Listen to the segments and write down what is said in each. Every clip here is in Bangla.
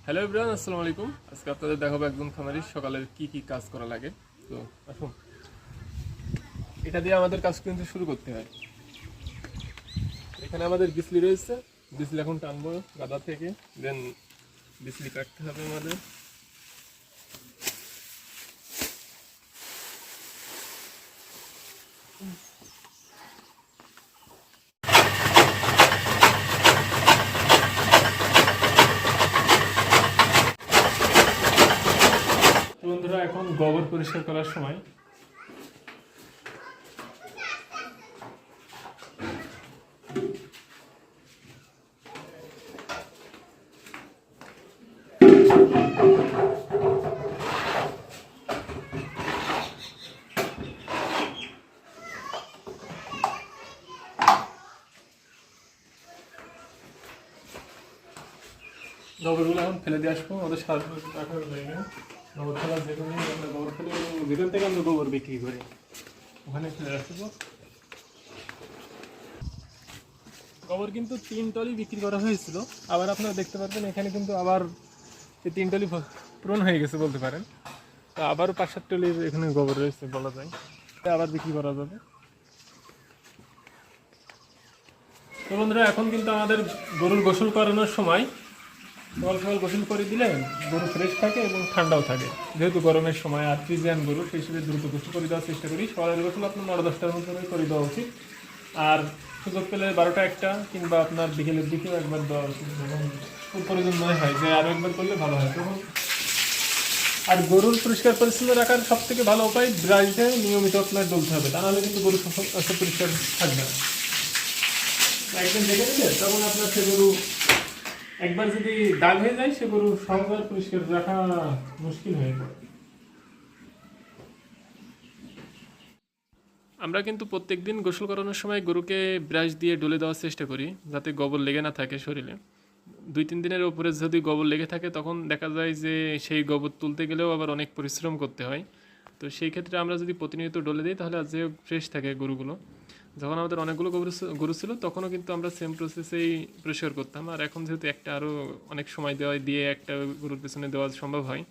হ্যালো এভরিওয়ান, আসসালামু আলাইকুম। আজকে আপনাদের দেখাবো একজন খামারির সকালের কি কি কাজ করা লাগে। তো আসুন, এটা দিয়ে আমাদের কাজ কিন্তু শুরু করতে হয়। এখানে আমাদের বিসলি রয়েছে, বিসলি এখন টানবো গাদা থেকে, দেন বিসলি কাটতে হবে আমাদের। তো বন্ধুরা, এখন গোবর পরিষ্কার করার সময়। গোবরগুলো এখন ফেলে দিয়ে আসবো আমাদের সার রাখার জায়গায়। গোবর ফেলা যেখানে আমরা গোবর ফেলে, যেখান থেকে আমরা গোবর বিক্রি করি ওখানে ফেলে রাখবো। গোবর কিন্তু 3 টলি বিক্রি করা হয়েছিল, আবার আপনারা দেখতে পারবেন এখানে কিন্তু আবার এই 3 টলি পূরণ হয়ে গেছে বলতে পারেন। তো আবারও 5-7 টলির এখানে গোবর রয়েছে বলা যায়, আবার বিক্রি করা যাবে। তো বন্ধুরা, এখন কিন্তু আমাদের গরুর গোসল করানোর সময়। সকাল সকাল গোসল করে দিলে গরু ফ্রেশ থাকে এবং ঠান্ডাও থাকে, যেহেতু গরমের সময় আর ফ্রিজিয়ান গরু, সেই হিসেবে দ্রুত গোসল করে দেওয়ার চেষ্টা করি। সকালের গোসল আপনার 9-10টার মধ্যে করে দেওয়া উচিত, আর সুযোগ পেলে 12টা-1টা কিংবা আপনার বিকেলের দিকেও একবার দেওয়া উচিত, যখন খুব প্রয়োজন মনে হয় যে আরও একবার করলে ভালো হয় তখন। আর গরুর পরিষ্কার পরিচ্ছন্ন রাখার সব থেকে ভালো উপায়, ব্রাশ দিয়ে নিয়মিত আপনার ডলতে হবে, তা নাহলে কিন্তু গরু পরিষ্কার থাকবে না। একদিন দেখে নিলে তখন আপনার সে গরু একবার যদি দাগ হয়ে যায়, সে গরু সহজে পরিষ্কার রাখা মুশকিল হয়ে পড়ে। আমরা কিন্তু প্রত্যেকদিন গোসল করানোর সময় গরুকে ব্রাশ দিয়ে ডলে দেওয়ার চেষ্টা করি, যাতে গোবর লেগে না থাকে শরীরে। 2-3 দিনের উপরে যদি গোবর লেগে থাকে, তখন দেখা যায় যে সেই গোবর তুলতে গেলেও আবার অনেক পরিশ্রম করতে হয়। তো সেই ক্ষেত্রে আমরা যদি প্রতিনিয়ত ডলে দিই, তাহলে যে ফ্রেশ থাকে গরুগুলো। যখন আমাদের অনেকগুলো গরু ছিল, তখনও কিন্তু আমরা সেম প্রসেসেই পরিষ্কার করতাম। আর এখন যেহেতু একটা আরও অনেক সময় দিয়ে একটা গরুর পেছনে দেওয়া সম্ভব হয়,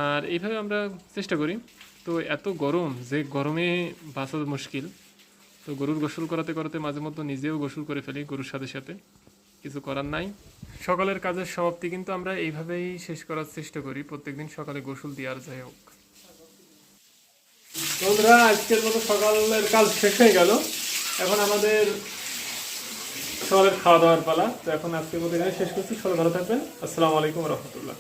আর এইভাবে আমরা চেষ্টা করি। তো এত গরম যে গরমে বাঁচা মুশকিল, তো গরুর গোসল করাতে করাতে মাঝে মধ্যে নিজেও গোসল করে ফেলি গরুর সাথে সাথে, কিছু করার নাই। সকালের কাজের সমাপ্তি কিন্তু আমরা এইভাবেই শেষ করার চেষ্টা করি, প্রত্যেকদিন সকালে গোসল দিয়ে। আর যাই হোক বন্ধুরা, আজকের মতো সকালের কাজ শেষ হয়ে গেল। এখন আমাদের সকালের খাওয়া দাওয়ার পালা। তো এখন আজকের মতো এখানে শেষ করছি। সবাই ভালো থাকবেন। আসসালামু আলাইকুম রহমতুল্লাহ।